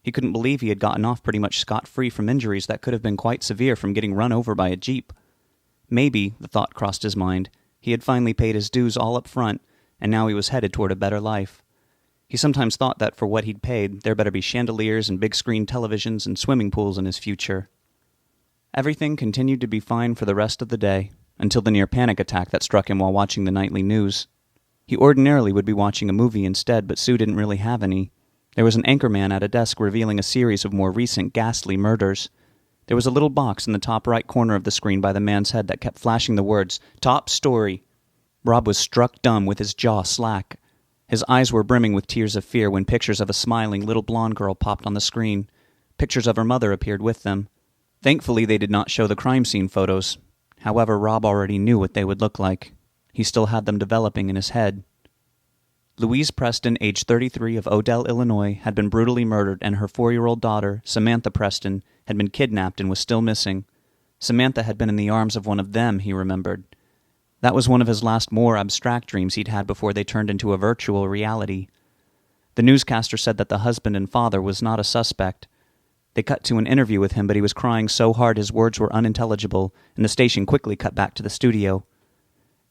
He couldn't believe he had gotten off pretty much scot-free from injuries that could have been quite severe from getting run over by a jeep. Maybe, the thought crossed his mind, he had finally paid his dues all up front, and now he was headed toward a better life. He sometimes thought that for what he'd paid, there better be chandeliers and big-screen televisions and swimming pools in his future. Everything continued to be fine for the rest of the day, until the near panic attack that struck him while watching the nightly news. He ordinarily would be watching a movie instead, but Sue didn't really have any. There was an anchorman at a desk revealing a series of more recent ghastly murders. There was a little box in the top right corner of the screen by the man's head that kept flashing the words, "Top story." Rob was struck dumb with his jaw slack. His eyes were brimming with tears of fear when pictures of a smiling little blonde girl popped on the screen. Pictures of her mother appeared with them. Thankfully, they did not show the crime scene photos. However, Rob already knew what they would look like. He still had them developing in his head. Louise Preston, age 33, of Odell, Illinois, had been brutally murdered, and her 4-year-old daughter, Samantha Preston, had been kidnapped and was still missing. Samantha had been in the arms of one of them, he remembered. That was one of his last more abstract dreams he'd had before they turned into a virtual reality. The newscaster said that the husband and father was not a suspect. They cut to an interview with him, but he was crying so hard his words were unintelligible, and the station quickly cut back to the studio.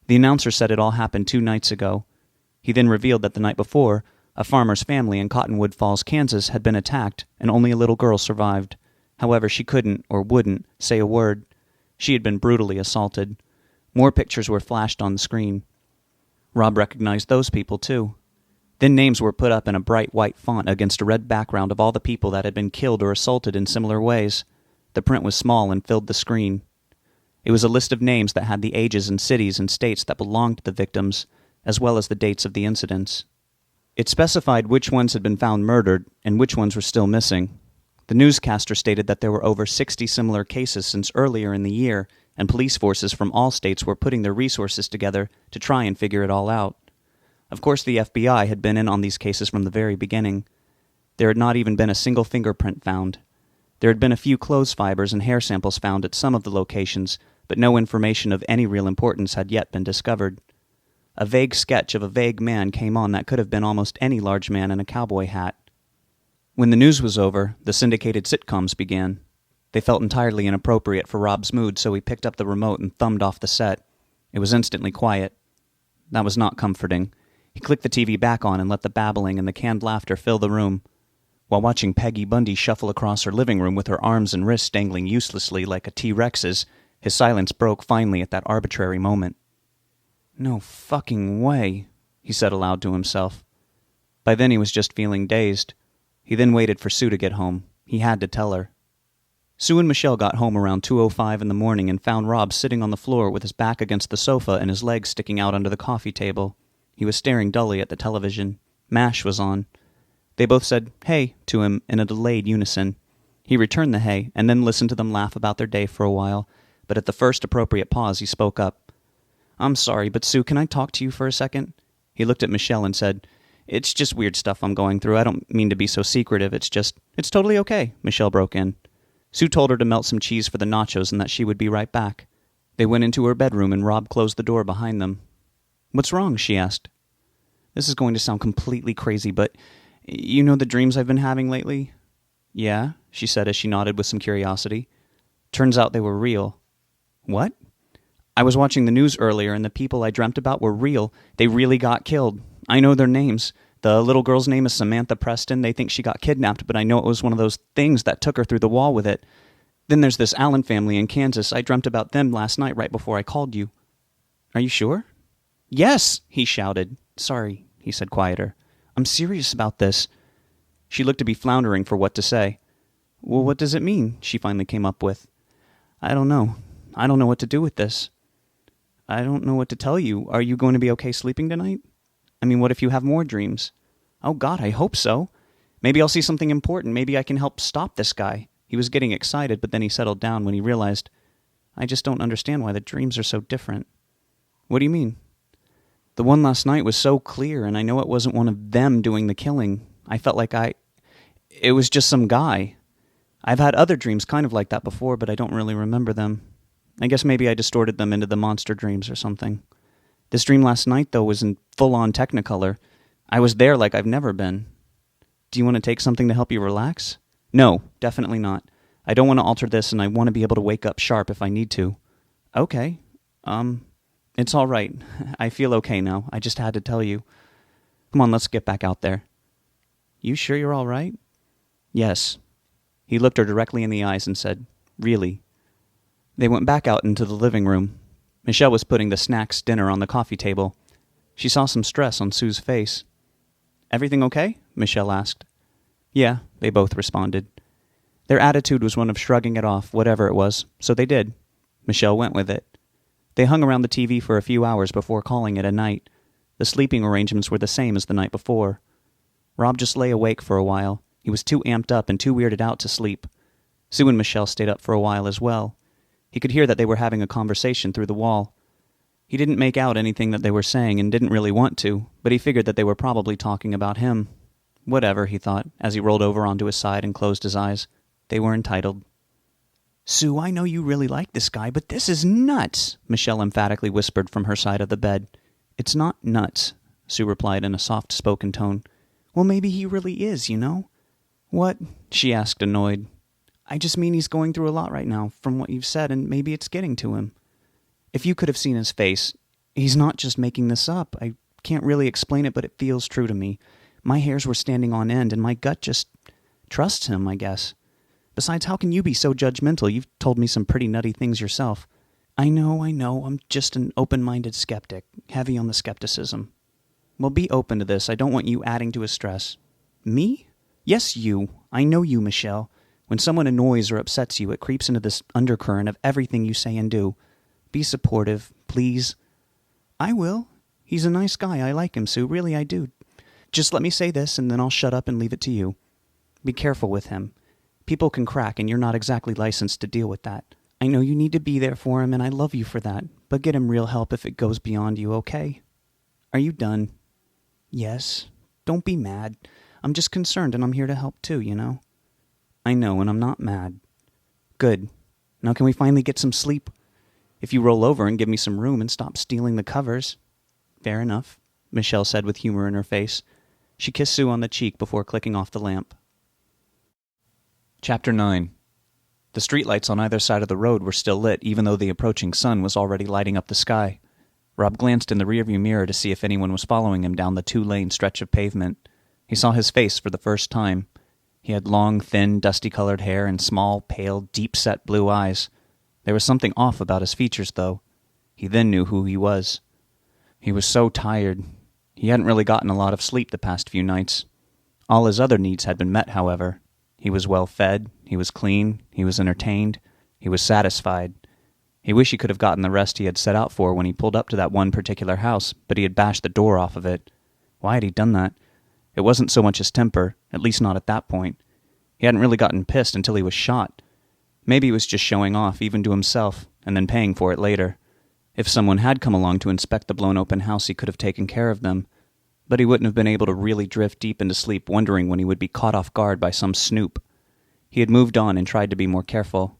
The announcer said it all happened 2 nights ago. He then revealed that the night before, a farmer's family in Cottonwood Falls, Kansas, had been attacked, and only a little girl survived. However, she couldn't, or wouldn't, say a word. She had been brutally assaulted. More pictures were flashed on the screen. Rob recognized those people, too. Then names were put up in a bright white font against a red background of all the people that had been killed or assaulted in similar ways. The print was small and filled the screen. It was a list of names that had the ages and cities and states that belonged to the victims, as well as the dates of the incidents. It specified which ones had been found murdered and which ones were still missing. The newscaster stated that there were over 60 similar cases since earlier in the year, and police forces from all states were putting their resources together to try and figure it all out. Of course, the FBI had been in on these cases from the very beginning. There had not even been a single fingerprint found. There had been a few clothes fibers and hair samples found at some of the locations, but no information of any real importance had yet been discovered. A vague sketch of a vague man came on that could have been almost any large man in a cowboy hat. When the news was over, the syndicated sitcoms began. They felt entirely inappropriate for Rob's mood, so he picked up the remote and thumbed off the set. It was instantly quiet. That was not comforting. He clicked the TV back on and let the babbling and the canned laughter fill the room. While watching Peggy Bundy shuffle across her living room with her arms and wrists dangling uselessly like a T-Rex's, his silence broke finally at that arbitrary moment. "No fucking way," he said aloud to himself. By then he was just feeling dazed. He then waited for Sue to get home. He had to tell her. Sue and Michelle got home around 2:05 in the morning and found Rob sitting on the floor with his back against the sofa and his legs sticking out under the coffee table. He was staring dully at the television. MASH was on. They both said, "Hey," to him in a delayed unison. He returned the hey, and then listened to them laugh about their day for a while, but at the first appropriate pause he spoke up. "I'm sorry, but Sue, can I talk to you for a second?" He looked at Michelle and said, "It's just weird stuff I'm going through. I don't mean to be so secretive. It's totally okay," Michelle broke in. Sue told her to melt some cheese for the nachos and that she would be right back. They went into her bedroom and Rob closed the door behind them. "What's wrong?" she asked. "This is going to sound completely crazy, but you know the dreams I've been having lately?" "Yeah," she said as she nodded with some curiosity. "Turns out they were real." "What?" "I was watching the news earlier and the people I dreamt about were real. They really got killed. I know their names. The little girl's name is Samantha Preston. They think she got kidnapped, but I know it was one of those things that took her through the wall with it. Then there's this Allen family in Kansas. I dreamt about them last night right before I called you." "Are you sure?" "Yes," he shouted. "Sorry," he said quieter. "I'm serious about this." She looked to be floundering for what to say. "Well, what does it mean?" she finally came up with. "I don't know. I don't know what to do with this." "I don't know what to tell you. Are you going to be okay sleeping tonight? I mean, what if you have more dreams?" "Oh, God, I hope so. Maybe I'll see something important. Maybe I can help stop this guy." He was getting excited, but then he settled down when he realized, "I just don't understand why the dreams are so different." "What do you mean?" "The one last night was so clear, and I know it wasn't one of them doing the killing. I felt like it was just some guy. I've had other dreams kind of like that before, but I don't really remember them. I guess maybe I distorted them into the monster dreams or something. This dream last night, though, was in full-on Technicolor. I was there like I've never been." Do you want to take something to help you relax? No, definitely not. I don't want to alter this, and I want to be able to wake up sharp if I need to. Okay. It's all right. I feel okay now. I just had to tell you. Come on, let's get back out there. You sure you're all right? Yes. He looked her directly in the eyes and said, Really? They went back out into the living room. Michelle was putting the snacks dinner on the coffee table. She saw some stress on Sue's face. Everything okay? Michelle asked. Yeah, they both responded. Their attitude was one of shrugging it off, whatever it was, so they did. Michelle went with it. They hung around the TV for a few hours before calling it a night. The sleeping arrangements were the same as the night before. Rob just lay awake for a while. He was too amped up and too weirded out to sleep. Sue and Michelle stayed up for a while as well. He could hear that they were having a conversation through the wall. He didn't make out anything that they were saying and didn't really want to, but he figured that they were probably talking about him. Whatever, he thought, as he rolled over onto his side and closed his eyes. They were entitled. Sue, I know you really like this guy, but this is nuts, Michelle emphatically whispered from her side of the bed. It's not nuts, Sue replied in a soft-spoken tone. Well, maybe he really is, you know? What? She asked, annoyed. I just mean he's going through a lot right now, from what you've said, and maybe it's getting to him. If you could have seen his face, he's not just making this up. I can't really explain it, but it feels true to me. My hairs were standing on end, and my gut just trusts him, I guess. Besides, how can you be so judgmental? You've told me some pretty nutty things yourself. I know. I'm just an open-minded skeptic, heavy on the skepticism. Well, be open to this. I don't want you adding to his stress. Me? Yes, you. I know you, Michelle. When someone annoys or upsets you, it creeps into this undercurrent of everything you say and do. Be supportive, please. I will. He's a nice guy. I like him, Sue. Really, I do. Just let me say this, and then I'll shut up and leave it to you. Be careful with him. People can crack, and you're not exactly licensed to deal with that. I know you need to be there for him, and I love you for that, but get him real help if it goes beyond you, okay? Are you done? Yes. Don't be mad. I'm just concerned, and I'm here to help too, you know? I know, and I'm not mad. Good. Now can we finally get some sleep? If you roll over and give me some room and stop stealing the covers. Fair enough, Michelle said with humor in her face. She kissed Sue on the cheek before clicking off the lamp. Chapter 9. The streetlights on either side of the road were still lit, even though the approaching sun was already lighting up the sky. Rob glanced in the rearview mirror to see if anyone was following him down the 2-lane stretch of pavement. He saw his face for the first time. He had long, thin, dusty-colored hair and small, pale, deep-set blue eyes. There was something off about his features, though. He then knew who he was. He was so tired. He hadn't really gotten a lot of sleep the past few nights. All his other needs had been met, however. He was well fed, he was clean, he was entertained, he was satisfied. He wished he could have gotten the rest he had set out for when he pulled up to that one particular house, but he had bashed the door off of it. Why had he done that? It wasn't so much his temper, at least not at that point. He hadn't really gotten pissed until he was shot. Maybe he was just showing off, even to himself, and then paying for it later. If someone had come along to inspect the blown-open house, he could have taken care of them. But he wouldn't have been able to really drift deep into sleep wondering when he would be caught off guard by some snoop. He had moved on and tried to be more careful.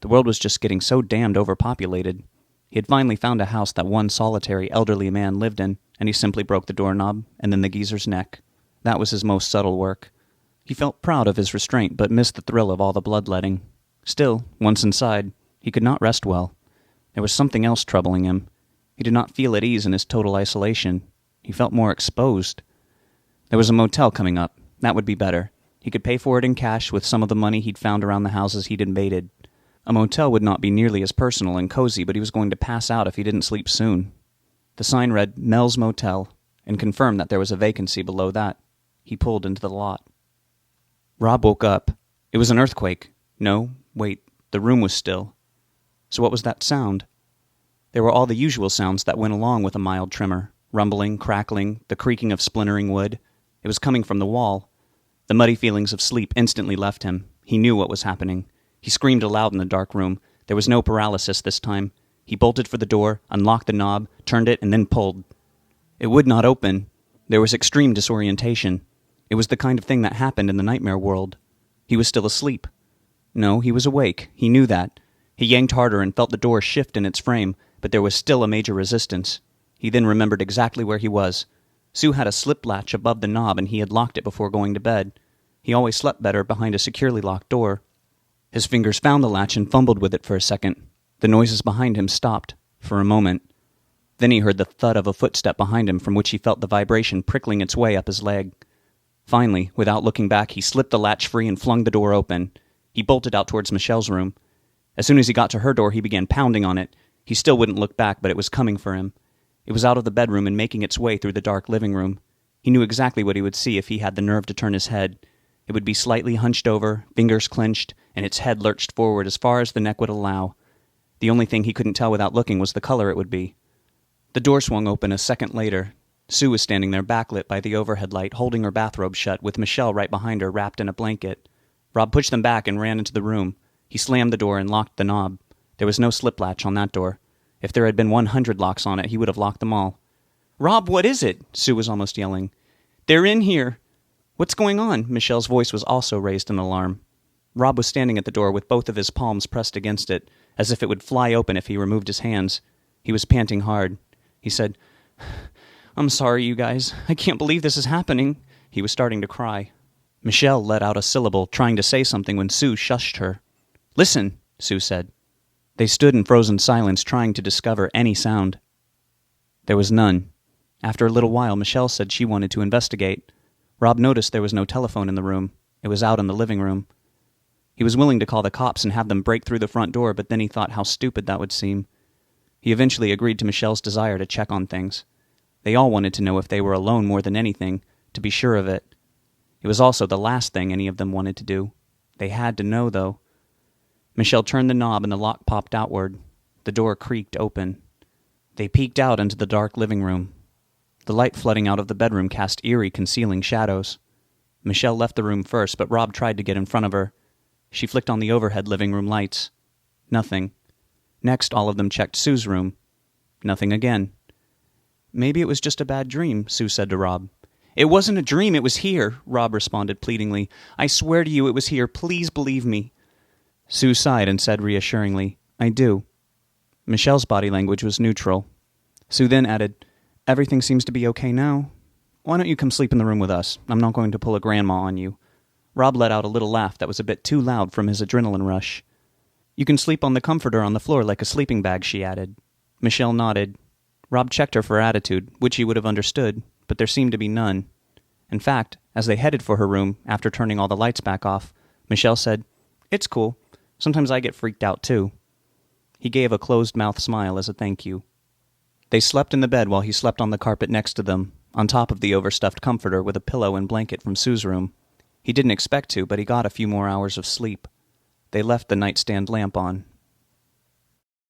The world was just getting so damned overpopulated. He had finally found a house that one solitary elderly man lived in, and he simply broke the doorknob and then the geezer's neck. That was his most subtle work. He felt proud of his restraint, but missed the thrill of all the bloodletting. Still, once inside, he could not rest well. There was something else troubling him. He did not feel at ease in his total isolation. He felt more exposed. There was a motel coming up. That would be better. He could pay for it in cash with some of the money he'd found around the houses he'd invaded. A motel would not be nearly as personal and cozy, but he was going to pass out if he didn't sleep soon. The sign read Mel's Motel, and confirmed that there was a vacancy below that. He pulled into the lot. Rob woke up. It was an earthquake. No, wait, the room was still. So what was that sound? There were all the usual sounds that went along with a mild tremor. Rumbling, crackling, the creaking of splintering wood. It was coming from the wall. The muddy feelings of sleep instantly left him. He knew what was happening. He screamed aloud in the dark room. There was no paralysis this time. He bolted for the door, unlocked the knob, turned it, and then pulled. It would not open. There was extreme disorientation. It was the kind of thing that happened in the nightmare world. He was still asleep. No, he was awake. He knew that. He yanked harder and felt the door shift in its frame, but there was still a major resistance. He then remembered exactly where he was. Sue had a slip latch above the knob, and he had locked it before going to bed. He always slept better behind a securely locked door. His fingers found the latch and fumbled with it for a second. The noises behind him stopped, for a moment. Then he heard the thud of a footstep behind him, from which he felt the vibration prickling its way up his leg. Finally, without looking back, he slipped the latch free and flung the door open. He bolted out towards Michelle's room. As soon as he got to her door, he began pounding on it. He still wouldn't look back, but it was coming for him. It was out of the bedroom and making its way through the dark living room. He knew exactly what he would see if he had the nerve to turn his head. It would be slightly hunched over, fingers clenched, and its head lurched forward as far as the neck would allow. The only thing he couldn't tell without looking was the color it would be. The door swung open a second later. Sue was standing there backlit by the overhead light, holding her bathrobe shut, with Michelle right behind her, wrapped in a blanket. Rob pushed them back and ran into the room. He slammed the door and locked the knob. There was no slip latch on that door. If there had been 100 locks on it, he would have locked them all. "Rob, what is it?" Sue was almost yelling. "They're in here." "What's going on?" Michelle's voice was also raised in alarm. Rob was standing at the door with both of his palms pressed against it, as if it would fly open if he removed his hands. He was panting hard. He said, "I'm sorry, you guys. I can't believe this is happening." He was starting to cry. Michelle let out a syllable, trying to say something when Sue shushed her. "Listen," Sue said. They stood in frozen silence, trying to discover any sound. There was none. After a little while, Michelle said she wanted to investigate. Rob noticed there was no telephone in the room. It was out in the living room. He was willing to call the cops and have them break through the front door, but then he thought how stupid that would seem. He eventually agreed to Michelle's desire to check on things. They all wanted to know if they were alone more than anything, to be sure of it. It was also the last thing any of them wanted to do. They had to know, though. Michelle turned the knob and the lock popped outward. The door creaked open. They peeked out into the dark living room. The light flooding out of the bedroom cast eerie, concealing shadows. Michelle left the room first, but Rob tried to get in front of her. She flicked on the overhead living room lights. Nothing. Next, all of them checked Sue's room. Nothing again. "Maybe it was just a bad dream," Sue said to Rob. "It wasn't a dream, it was here," Rob responded pleadingly. "I swear to you it was here. Please believe me." Sue sighed and said reassuringly, "I do." Michelle's body language was neutral. Sue then added, "Everything seems to be okay now. Why don't you come sleep in the room with us? I'm not going to pull a grandma on you." Rob let out a little laugh that was a bit too loud from his adrenaline rush. "You can sleep on the comforter on the floor like a sleeping bag," she added. Michelle nodded. Rob checked her for attitude, which he would have understood, but there seemed to be none. In fact, as they headed for her room, after turning all the lights back off, Michelle said, "It's cool. Sometimes I get freaked out, too." He gave a closed-mouth smile as a thank you. They slept in the bed while he slept on the carpet next to them, on top of the overstuffed comforter with a pillow and blanket from Sue's room. He didn't expect to, but he got a few more hours of sleep. They left the nightstand lamp on,